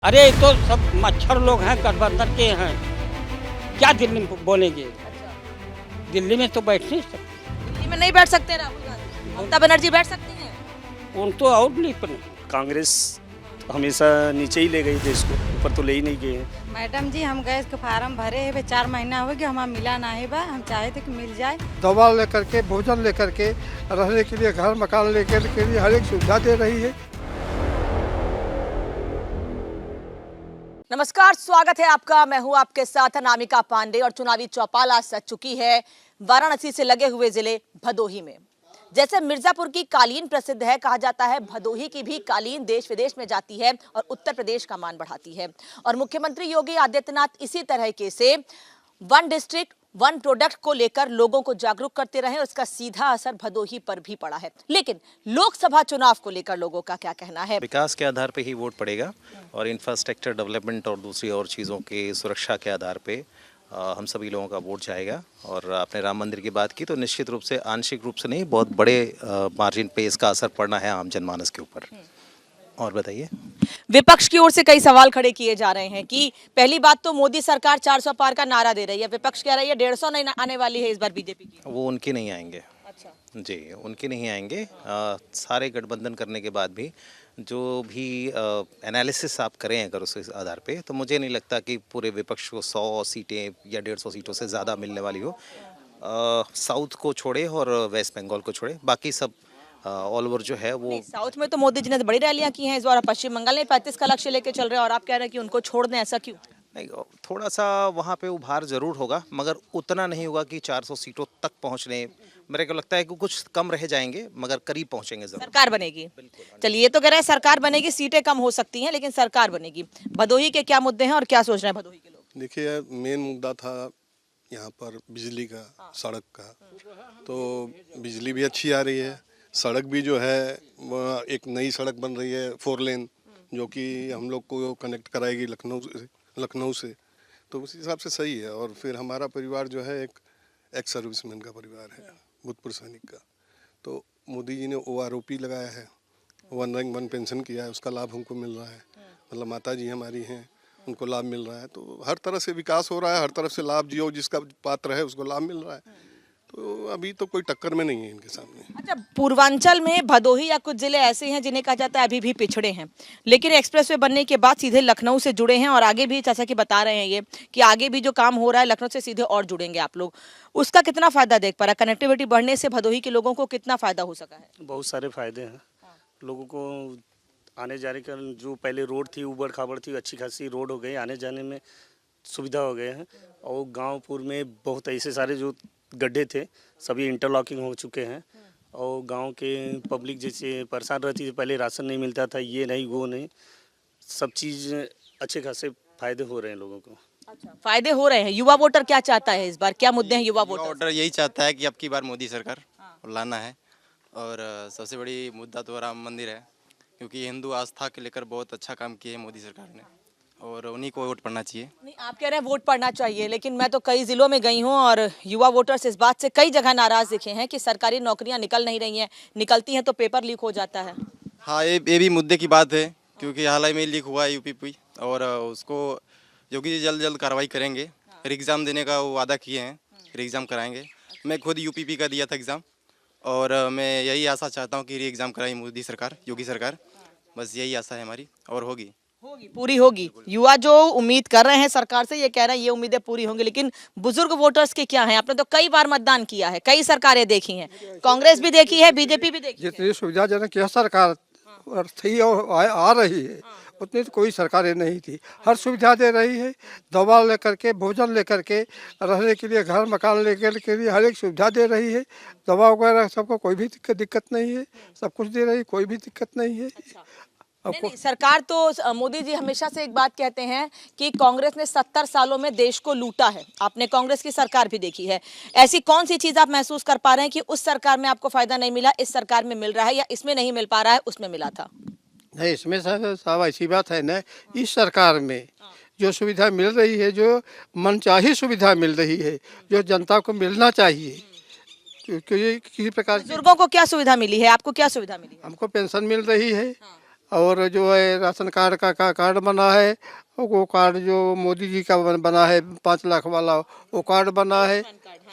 अरे ये तो सब मच्छर लोग हैं, गठबंधन के हैं। क्या दिल्ली में बोलेंगे? दिल्ली में तो बैठ नहीं सकते। दिल्ली में नहीं बैठ सकते राहुल गांधी, ममता बनर्जी बैठ सकती हैं। उन तो और नहीं पर कांग्रेस हमेशा नीचे ही ले गई देश को, ऊपर तो ले ही नहीं गए हैं। मैडम जी, हम गैस के फार्म भरे है 4 महीना हो गया, हमारा मिला ना है बा। हम चाहे थे कि मिल जाए। दवा लेकर के, भोजन लेकर के, रहने के लिए घर मकान लेकर के लिए हर एक सुविधा दे रही है। नमस्कार, स्वागत है आपका। मैं हूं आपके साथ अनामिका पांडे और चुनावी चौपाल आज सज चुकी है वाराणसी से लगे हुए जिले भदोही में। जैसे मिर्जापुर की कालीन प्रसिद्ध है, कहा जाता है भदोही की भी कालीन देश विदेश में जाती है और उत्तर प्रदेश का मान बढ़ाती है। और मुख्यमंत्री योगी आदित्यनाथ इसी तरह के से वन डिस्ट्रिक्ट वन प्रोडक्ट को लेकर लोगों को जागरूक करते रहे और इसका सीधा असर भदोही पर भी पड़ा है। लेकिन लोकसभा चुनाव को लेकर लोगों का क्या कहना है? विकास के आधार पे ही वोट पड़ेगा और इंफ्रास्ट्रक्चर डेवलपमेंट और दूसरी और चीज़ों की सुरक्षा के आधार पे हम सभी लोगों का वोट जाएगा। और आपने राम मंदिर की बात की तो निश्चित रूप से, आंशिक रूप से नहीं, बहुत बड़े मार्जिन पे इसका असर पड़ना है आम जनमानस के ऊपर। और बताइए। विपक्ष की ओर से कई सवाल खड़े किए जा रहे हैं कि पहली बात तो मोदी सरकार 400 पार का नारा दे रही है, विपक्ष कह रही है 150 नहीं आने वाली है इस बार बीजेपी की। वो उनके नहीं आएंगे। अच्छा जी, उनके नहीं आएंगे। सारे गठबंधन करने के बाद भी जो भी एनालिसिस आप करें अगर उस आधार पे, तो मुझे नहीं लगता कि पूरे विपक्ष को 100 सीटें या 150 सीटों से ज़्यादा मिलने वाली हो। साउथ को छोड़े और वेस्ट बंगाल को छोड़े, बाकी सब ऑल ओवर जो है वो। साउथ में तो मोदी जी ने बड़ी रैलियां की हैं इस बार, पश्चिम बंगाल में 35 का लक्ष्य लेके चल रहे हैं और आप कह रहे हैं कि उनको छोड़ दें, ऐसा क्यों? नहीं, थोड़ा सा वहाँ पे उभार जरूर होगा, मगर उतना नहीं होगा कि 400 सीटों तक पहुँचने। मेरे को लगता है कि कुछ कम रह जाएंगे मगर करीब पहुँचेंगे जरूर। सरकार बनेगी। चलिए, ये तो कह रहे हैं सरकार बनेगी, सीटें कम हो सकती हैं लेकिन सरकार बनेगी। भदोही के क्या मुद्दे हैं और क्या सोच रहे हैं भदोही के लोग? देखिए, मेन मुद्दा था यहाँ पर बिजली का, सड़क का। तो बिजली भी अच्छी आ रही है, सड़क भी जो है एक नई सड़क बन रही है 4 लेन, जो कि हम लोग को कनेक्ट कराएगी लखनऊ से। तो उस हिसाब से सही है। और फिर हमारा परिवार जो है एक एक्स सर्विसमैन का परिवार है, भूतपूर्व सैनिक का। तो मोदी जी ने OROP लगाया है, 1 रैंक 1 पेंशन किया है, उसका लाभ हमको मिल रहा है। मतलब माता जी हमारी हैं, उनको लाभ मिल रहा है। तो हर तरह से विकास हो रहा है, हर तरफ से लाभ जो जिसका पात्र है उसको लाभ मिल रहा है। तो अभी तो कोई टक्कर में नहीं है इनके सामने। अच्छा, पूर्वांचल में भदोही या कुछ जिले ऐसे हैं जिन्हें कहा जाता है अभी भी पिछड़े हैं, लेकिन एक्सप्रेसवे बनने के बाद सीधे लखनऊ से जुड़े हैं और आगे भी, जैसा कि बता रहे हैं ये कि आगे भी जो काम हो रहा है लखनऊ से सीधे और जुड़ेंगे आप लोग। उसका कितना फायदा देख पा रहा है? कनेक्टिविटी बढ़ने से भदोही के लोगों को कितना फायदा हो सका है? बहुत सारे फायदे हैं लोगों को। आने जाने का जो पहले रोड थी, उबड़ खाबड़ थी, अच्छी खासी रोड हो गई, आने जाने में सुविधा हो गए हैं। और गाँवपुर में बहुत ऐसे सारे जो गड्ढे थे सभी इंटरलॉकिंग हो चुके हैं। और गांव के पब्लिक जैसे परेशान रहती थी, पहले राशन नहीं मिलता था, ये नहीं वो नहीं, सब चीज़ अच्छे खासे फायदे हो रहे हैं लोगों को। अच्छा, फायदे हो रहे हैं। युवा वोटर क्या चाहता है इस बार? क्या मुद्दे हैं युवा वोटर? यही चाहता है कि अब की बार मोदी सरकार लाना है। और सबसे बड़ी मुद्दा तो राम मंदिर है, क्योंकि हिंदू आस्था के लेकर बहुत अच्छा काम किया है मोदी सरकार ने और उन्हीं को वोट पड़ना चाहिए। नहीं, आप कह रहे हैं वोट पड़ना चाहिए, लेकिन मैं तो कई जिलों में गई हूं और युवा वोटर्स इस बात से कई जगह नाराज दिखे हैं कि सरकारी नौकरियां निकल नहीं रही हैं, निकलती हैं तो पेपर लीक हो जाता है। हाँ, ये भी मुद्दे की बात है, क्योंकि हाल ही में लीक हुआ है UP और उसको योगी जी जल्द कार्रवाई करेंगे। फिर एग्ज़ाम देने का वो वादा किए हैं, फिर एग्ज़ाम कराएंगे। मैं खुद UP का दिया था एग्ज़ाम और मैं यही आशा चाहता हूँ कि री एग्ज़ाम कराई मोदी सरकार, योगी सरकार। बस यही आशा है हमारी और होगी, पूरी होगी। युवा जो उम्मीद कर रहे हैं सरकार से, ये कह रहे हैं ये उम्मीदें पूरी होंगी, लेकिन बुजुर्ग वोटर्स के क्या हैं? आपने तो कई बार मतदान किया है, कई सरकारें देखी हैं, कांग्रेस भी देखी है, बीजेपी भी देखी है। जितनी सुविधाजनक यह सरकार थी और आ रही है, उतनी तो कोई सरकारें नहीं थी। हर सुविधा दे रही है, दवा लेकर के, भोजन लेकर के, रहने के लिए घर मकान लेकर के लिए हर एक सुविधा दे रही है। दवा वगैरह सबको कोई भी दिक्कत नहीं है, सब कुछ दे रही है, कोई भी दिक्कत नहीं है। नहीं, सरकार तो, मोदी जी हमेशा से एक बात कहते हैं कि कांग्रेस ने 70 सालों में देश को लूटा है। आपने कांग्रेस की सरकार भी देखी है, ऐसी कौन सी चीज आप महसूस कर पा रहे हैं कि उस सरकार में आपको फायदा नहीं मिला, इस सरकार में मिल रहा है, या इसमें नहीं मिल पा रहा है उसमें मिला था? नहीं, इसमें साहब ऐसी बात है ना, इस सरकार में जो सुविधा मिल रही है, जो मनचाही सुविधा मिल रही है, जो जनता को मिलना चाहिए, किसी प्रकार बुजुर्गों को क्या सुविधा मिली है? आपको क्या सुविधा मिली है? हमको पेंशन मिल रही है और जो है राशन कार्ड का कार्ड बना है, वो कार्ड जो मोदी जी का बना है 5 लाख वाला, वो कार्ड बना है,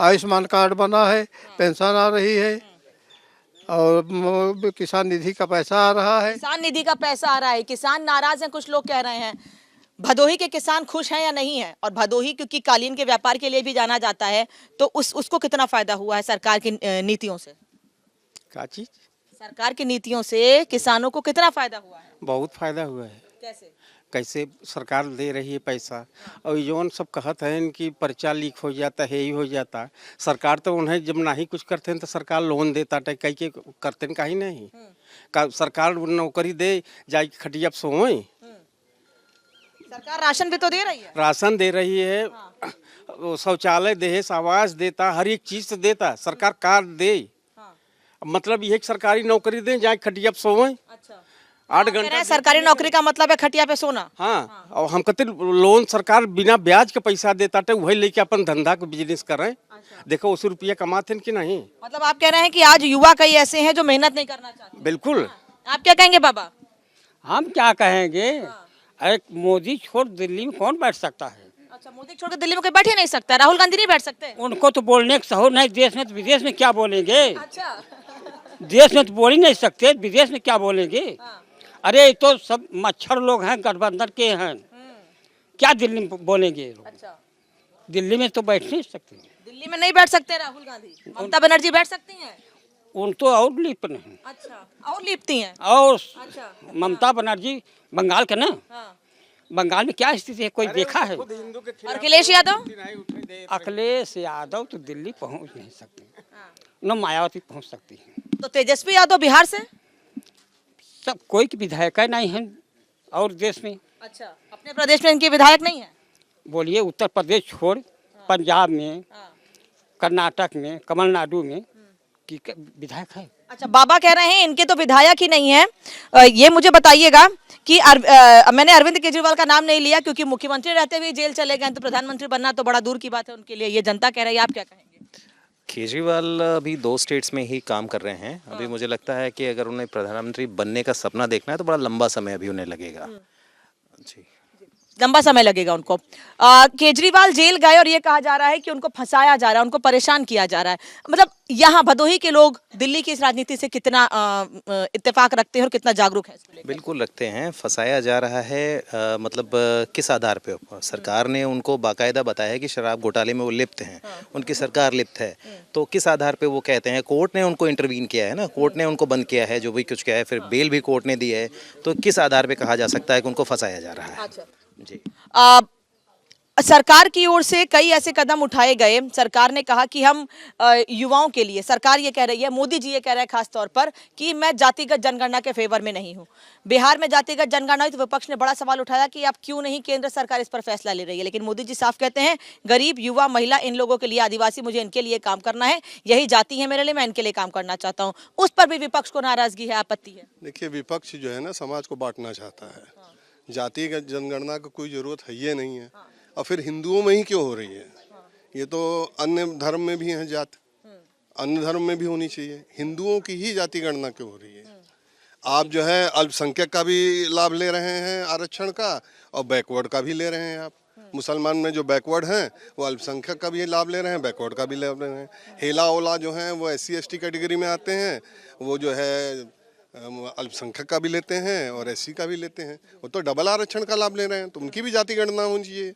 आयुष्मान कार्ड बना है, पेंशन आ रही है, और किसान निधि का पैसा आ रहा है। किसान निधि का पैसा आ रहा है। किसान नाराज हैं, कुछ लोग कह रहे हैं। भदोही के किसान खुश हैं या नहीं है? और भदोही क्योंकि कालीन के व्यापार के लिए भी जाना जाता है, तो उसको कितना फायदा हुआ है सरकार की नीतियों से? क्या चीज? सरकार की नीतियों से किसानों को कितना फायदा हुआ है? बहुत फायदा हुआ है। कैसे? कैसे सरकार दे रही है पैसा, और जौन सब कहत हैं कि पर्चा लीक हो जाता है, यही हो जाता है। सरकार तो उन्हें जब नहीं कुछ करते हैं तो सरकार लोन देता है, कहीं के करते हैं कहीं नहीं का सरकार नौकरी दे जाए खटिया सोए। सरकार राशन भी तो दे रही है। राशन दे रही है, वो शौचालय दे, आवास देता, हर एक चीज तो देता सरकार, कार्ड दे। मतलब ये सरकारी नौकरी दे जाए खटिया सोए। अच्छा, 8 घंटा सरकारी नौकरी का मतलब है खटिया पे सोना। हाँ, और हम कहते लोन सरकार बिना ब्याज के पैसा देता है, वही लेके अपन धंधा को बिजनेस करें। देखो 80 रुपया कमाते हैं कि नहीं। मतलब आप कह रहे हैं कि आज युवा कई ऐसे हैं जो मेहनत नहीं करना चाहते। बिल्कुल। आप क्या कहेंगे बाबा? हम क्या कहेंगे, अरे मोदी छोड़ दिल्ली में कौन बैठ सकता है? अच्छा, मोदी छोड़ के दिल्ली में कोई बैठ ही नहीं सकता? राहुल गांधी नहीं बैठ सकते? उनको तो बोलने का सहूर नहीं, देश में तो विदेश में क्या बोलेंगे? अच्छा, देश में तो बोल ही नहीं सकते, विदेश में क्या बोलेंगे? अरे ये तो सब मच्छर लोग हैं, गठबंधन के हैं, क्या दिल्ली में बोलेंगे ये लोग? अच्छा, दिल्ली में तो बैठ नहीं सकते। दिल्ली में नहीं बैठ सकते राहुल गांधी? ममता बनर्जी बैठ सकती हैं? उन तो और लिप नहीं। अच्छा, और लिपती हैं? और अच्छा, ममता बनर्जी बंगाल के ना, हाँ। बंगाल में क्या स्थिति है कोई देखा है? और अखिलेश यादव? अखिलेश यादव तो दिल्ली पहुंच नहीं सकते, न मायावती पहुंच सकती है। तो तेजस्वी यादव बिहार से? सब कोई की विधायक नहीं है और देश में। अच्छा, अपने प्रदेश में इनके विधायक नहीं है? बोलिए, उत्तर प्रदेश छोड़ पंजाब में, कर्नाटक में, तमिलनाडु में की विधायक है। अच्छा, बाबा कह रहे हैं इनके तो विधायक ही नहीं है। ये मुझे बताइएगा कि मैंने अरविंद केजरीवाल का नाम नहीं लिया क्योंकि मुख्यमंत्री रहते हुए जेल चले गए, तो प्रधानमंत्री बनना तो बड़ा दूर की बात है उनके लिए, ये जनता कह रही है। आप क्या कहेंगे? केजरीवाल अभी 2 स्टेट्स में ही काम कर रहे हैं। अभी मुझे लगता है कि अगर उन्हें प्रधानमंत्री बनने का सपना देखना है तो बड़ा लंबा समय अभी उन्हें लगेगा। जी, लंबा समय लगेगा उनको। केजरीवाल जेल गए और ये कहा जा रहा है कि उनको फंसाया जा रहा है, उनको परेशान किया जा रहा है। मतलब यहाँ भदोही के लोग दिल्ली की इस राजनीति से कितना इत्तेफाक रखते हैं और कितना जागरूक है इसको लेकर? बिल्कुल रखते हैं। फंसाया जा रहा है मतलब किस आधार पे? सरकार ने उनको बाकायदा बताया है कि शराब घोटाले में वो लिप्त हैं, उनकी सरकार लिप्त है, तो किस आधार पे वो कहते हैं? कोर्ट ने उनको इंटरवीन किया है ना, कोर्ट ने उनको बंद किया है, जो भी कुछ किया है, फिर बेल भी कोर्ट ने दी है, तो किस आधार पे कहा जा सकता है कि उनको फंसाया जा रहा है? जी, सरकार की ओर से कई ऐसे कदम उठाए गए। सरकार ने कहा कि हम युवाओं के लिए, सरकार ये कह रही है, मोदी जी ये कह रहे हैं खास तौर पर कि मैं जातिगत जनगणना के फेवर में नहीं हूं। बिहार में जातिगत जनगणना हुई तो विपक्ष ने बड़ा सवाल उठाया कि आप क्यों नहीं, केंद्र सरकार इस पर फैसला ले रही है। लेकिन मोदी जी साफ कहते हैं गरीब, युवा, महिला, इन लोगों के लिए, आदिवासी, मुझे इनके लिए काम करना है, यही जाति है मेरे लिए, मैं इनके लिए काम करना चाहता हूँ। उस पर भी विपक्ष को नाराजगी है, आपत्ति है। देखिए, विपक्ष जो है ना समाज को बांटना चाहता है। जातिगत जनगणना की कोई जरूरत है ये नहीं है, और फिर हिंदुओं में ही क्यों हो रही है? ये तो अन्य धर्म में भी है जात, अन्य धर्म में भी होनी चाहिए, हिंदुओं की ही जाति गणना क्यों हो रही है? आप जो है अल्पसंख्यक का भी लाभ ले रहे हैं आरक्षण का, और बैकवर्ड का भी ले रहे हैं। आप मुसलमान में जो बैकवर्ड हैं वो अल्पसंख्यक का भी लाभ ले रहे हैं, बैकवर्ड का भी लाभ ले रहे हैं। हेला ओला जो हैं वो SC ST कैटेगरी में आते हैं, वो जो है अल्पसंख्यक का भी लेते हैं और SC का भी लेते हैं, वो तो डबल आरक्षण का लाभ ले रहे हैं। तो उनकी भी जाति गणना होनी चाहिए,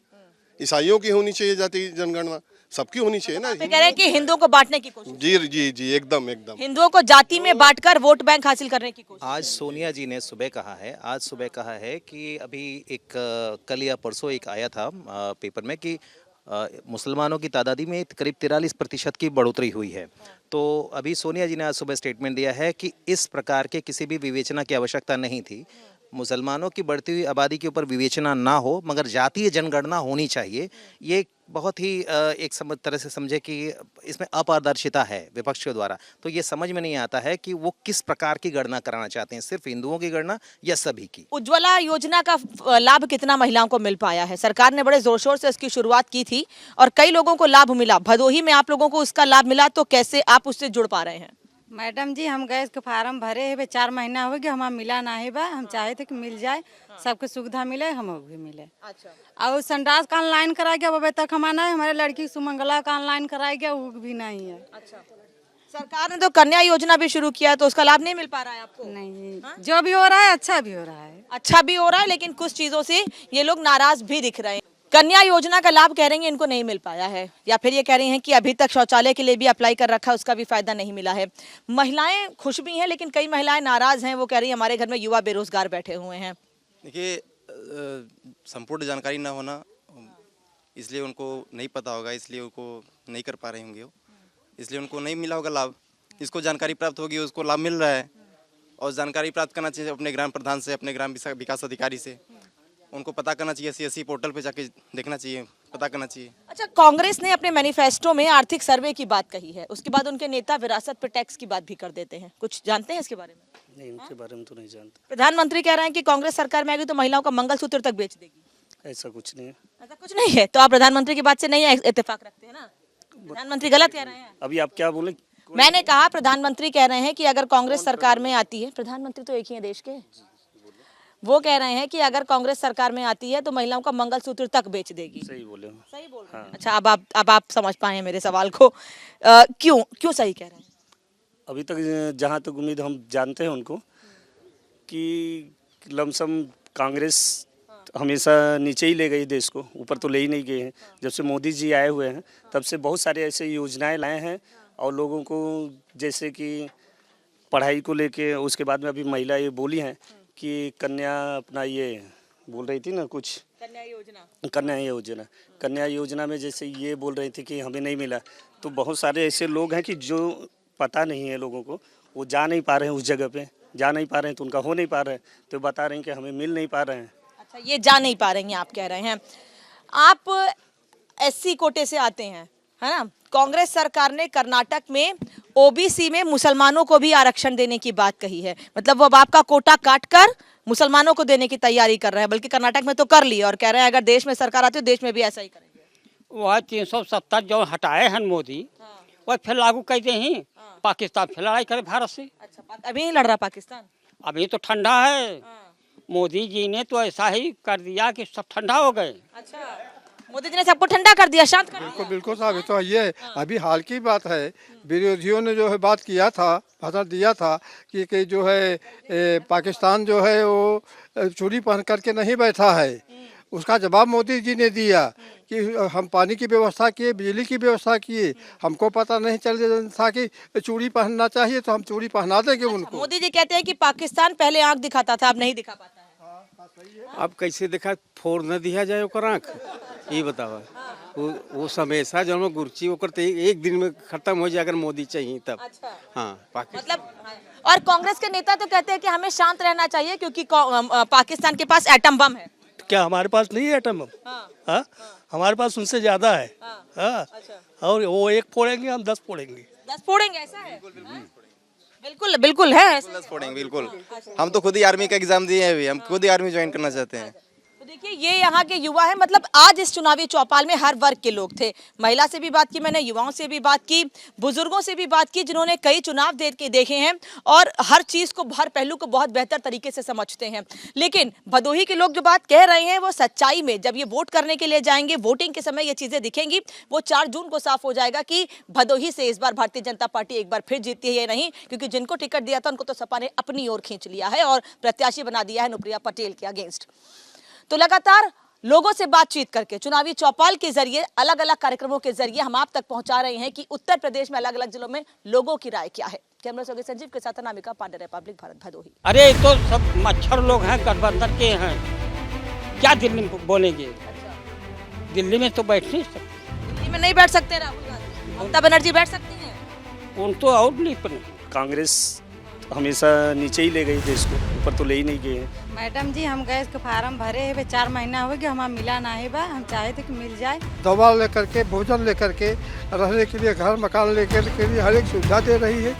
ईसाइयों की होनी चाहिए जाति जनगणना, सबकी होनी चाहिए ना। कह रहे हैं कि हिंदुओं को बांटने की कोशिश। जी जी जी, एकदम एकदम, हिंदुओं को जाति में बांटकर वोट बैंक हासिल करने की कोशिश। आज सोनिया जी ने सुबह कहा है कि अभी एक कल या परसों एक आया था पेपर में कि मुसलमानों की तादादी में करीब 43% की बढ़ोतरी हुई है। तो अभी सोनिया जी ने आज सुबह स्टेटमेंट दिया है कि इस प्रकार के किसी भी विवेचना की आवश्यकता नहीं थी। मुसलमानों की बढ़ती हुई आबादी के ऊपर विवेचना ना हो, मगर जातीय जनगणना होनी चाहिए। ये बहुत ही एक तरह से समझे कि इसमें अपारदर्शिता है विपक्ष के द्वारा। तो ये समझ में नहीं आता है कि वो किस प्रकार की गणना कराना चाहते हैं, सिर्फ हिंदुओं की गणना या सभी की? उज्ज्वला योजना का लाभ कितना महिलाओं को मिल पाया है? सरकार ने बड़े जोर शोर से इसकी शुरुआत की थी और कई लोगों को लाभ मिला। भदोही में आप लोगों को उसका लाभ मिला, तो कैसे आप उससे जुड़ पा रहे हैं? मैडम जी हम गैस के फार्म भरे है 4 महीना हो गया, हमारा मिला ना है बा। हम चाहे थे कि मिल जाए, सबके सुविधा मिले, हम भी मिले। अच्छा। और संडास का ऑनलाइन कराया गया, अभी तक हमारा है। हमारे लड़की सुमंगला का ऑनलाइन कराया गया, वो भी नहीं है। अच्छा। सरकार ने तो कन्या योजना भी शुरू किया, तो उसका लाभ नहीं मिल पा रहा है आपको? नहीं, जो भी हो रहा है अच्छा भी हो रहा है। अच्छा भी हो रहा है, लेकिन कुछ चीजों से ये लोग नाराज भी दिख रहे हैं। कन्या योजना का लाभ कह रही हैं इनको नहीं मिल पाया है, या फिर ये कह रही हैं कि अभी तक शौचालय के लिए भी अप्लाई कर रखा है, उसका भी फायदा नहीं मिला है। महिलाएं खुश भी हैं, लेकिन कई महिलाएं नाराज हैं। वो कह रही हैं हमारे घर में युवा बेरोजगार बैठे हुए हैं। देखिए संपूर्ण जानकारी ना होना, इसलिए उनको नहीं पता होगा, इसलिए उनको नहीं कर पा रहे होंगे, इसलिए उनको नहीं मिला होगा लाभ। इसको जानकारी प्राप्त होगी, उसको लाभ मिल रहा है। और जानकारी प्राप्त करना चाहिए अपने ग्राम प्रधान से, अपने ग्राम विकास अधिकारी से। उनको पता करना चाहिए, CSC पोर्टल पे जाके देखना चाहिए, पता करना चाहिए। अच्छा, कांग्रेस ने अपने मैनिफेस्टो में आर्थिक सर्वे की बात कही है, उसके बाद उनके नेता विरासत पे टैक्स की बात भी कर देते हैं। कुछ जानते हैं इसके बारे में? नहीं, इनके बारे में तो नहीं जानते। प्रधानमंत्री कह रहे हैं कि कांग्रेस सरकार में आएगी तो महिलाओं का मंगलसूत्र तक बेच देगी। ऐसा कुछ नहीं है। ऐसा कुछ नहीं है, तो आप प्रधानमंत्री की बात से नहीं इत्तेफाक रखते हैं ना? प्रधानमंत्री गलत कह रहे हैं। अभी आप क्या बोले? मैंने कहा प्रधानमंत्री कह रहे हैं कि अगर कांग्रेस सरकार में आती है, प्रधानमंत्री तो एक ही है देश के, वो कह रहे हैं कि अगर कांग्रेस सरकार में आती है तो महिलाओं का मंगलसूत्र तक बेच देगी। सही बोले। सही बोल रहे हैं। हाँ। अच्छा, अब आप समझ पाए हैं मेरे सवाल को। क्यों सही कह रहे हैं? अभी तक जहाँ तक उम्मीद हम जानते हैं उनको कि लमसम कांग्रेस हमेशा नीचे ही ले गई देश को, ऊपर तो ले ही नहीं गए हैं। जब से मोदी जी आए हुए हैं तब से बहुत सारे ऐसे योजनाएं लाए हैं, और लोगों को जैसे कि पढ़ाई को लेके, उसके बाद में अभी महिला ये बोली हैं कि कन्या अपना ये बोल रही थी ना कुछ, कन्या योजना में जैसे ये बोल रही थी कि हमें नहीं मिला। तो बहुत सारे ऐसे लोग हैं कि जो पता नहीं है लोगों को, वो जा नहीं पा रहे हैं, उस जगह पे जा नहीं पा रहे हैं, तो उनका हो नहीं पा रहा है, तो बता रहे हैं कि हमें मिल नहीं पा रहे हैं। अच्छा, ये जा नहीं पा रही हैं आप कह रहे हैं। आप SC कोटे से आते हैं, है ना? कांग्रेस सरकार ने कर्नाटक में OBC में मुसलमानों को भी आरक्षण देने की बात कही है। मतलब वो अब आपका कोटा काट कर मुसलमानों को देने की तैयारी कर रहे हैं, बल्कि कर्नाटक में तो कर ली, और कह रहे हैं अगर देश में सरकार आती है देश में भी ऐसा ही करेंगे। वह 370 जो हटाए हैं मोदी, वह फिर लागू कर दे ही। पाकिस्तान फिर लड़ाई करे भारत से। अच्छा, अभी नहीं लड़ रहा पाकिस्तान? अभी तो ठंडा है। मोदी जी ने तो ऐसा ही कर दिया कि सब ठंडा हो गए। अच्छा, मोदी जी ने सबको ठंडा कर दिया, शांत कर दिया। बिल्कुल साहब, ये तो ये अभी हाल की बात है। विरोधियों ने जो है बात किया था, भाषण दिया था कि जो है पाकिस्तान जो है वो चूड़ी पहन करके नहीं बैठा है। उसका जवाब मोदी जी ने दिया कि हम पानी की व्यवस्था किए, बिजली की व्यवस्था किए, हमको पता नहीं चल था कि चूड़ी पहनना चाहिए, तो हम चूड़ी पहना देंगे उनको। मोदी जी कहते हैं कि पाकिस्तान पहले आंख दिखाता था, अब नहीं दिखा पाता है। अब कैसे देखा फोड़ न दिया जाए ओकर आँख, ये बतावा। वो हमेशा जो गुरची ओकर तो एक दिन में खत्म हो जाए, अगर मोदी चाहिए तब। अच्छा। हाँ, मतलब और कांग्रेस के नेता तो कहते हैं कि हमें शांत रहना चाहिए क्योंकि पाकिस्तान के पास एटम बम है। क्या हमारे पास नहीं है एटम बम? हाँ, हमारे पास उनसे ज्यादा है। हाँ, और वो एक फोड़ेंगे, हम 10 फोड़ेंगे। 10 फोड़ेंगे, ऐसा है? बिल्कुल बिल्कुल है। 10 फोड़ेंगे बिल्कुल। हम तो खुद ही आर्मी का एग्जाम दिए हैं, अभी हम खुद ही आर्मी ज्वाइन करना चाहते हैं। तो देखिए, ये यहाँ के युवा है। मतलब आज इस चुनावी चौपाल में हर वर्ग के लोग थे। महिला से भी बात की मैंने, युवाओं से भी बात की, बुजुर्गों से भी बात की, जिन्होंने कई चुनाव देखे हैं और हर चीज को, हर पहलू को बहुत बेहतर तरीके से समझते हैं। लेकिन भदोही के लोग जो बात कह रहे हैं वो सच्चाई में जब ये वोट करने के लिए जाएंगे, वोटिंग के समय ये चीजें दिखेंगी, वो 4 जून को साफ हो जाएगा कि भदोही से इस बार भारतीय जनता पार्टी एक बार फिर जीतती है या नहीं। क्योंकि जिनको टिकट दिया था उनको तो सपा ने अपनी ओर खींच लिया है और प्रत्याशी बना दिया है नुप्रिया पटेल के अगेंस्ट। तो लगातार लोगों से बातचीत करके, चुनावी चौपाल के जरिए, अलग अलग कार्यक्रमों के जरिए हम आप तक पहुंचा रहे हैं कि उत्तर प्रदेश में अलग अलग जिलों में लोगों की राय क्या है। कैमरा से संजीव के साथ अनामिका पांडे, रिपब्लिक भारत, भदोही। अरे ये तो सब मच्छर लोग हैं, गठबंधन के हैं, क्या दिल्ली में बोलेंगे? दिल्ली में तो बैठ नहीं सकते। दिल्ली में नहीं बैठ सकते राहुल गांधी, ममता बनर्जी बैठ सकती हैं। उन तो और नहीं पर कांग्रेस हमेशा नीचे ही ले गई देश को, ऊपर तो ले ही नहीं गए हैं। मैडम जी हम गैस के फार्म भरे है 4 महीना हो गया, हमारा मिला ना है बा। हम चाहे थे कि मिल जाए। दवा लेकर के, भोजन लेकर के, रहने के लिए घर मकान लेकर के लिए हर एक सुविधा दे रही है।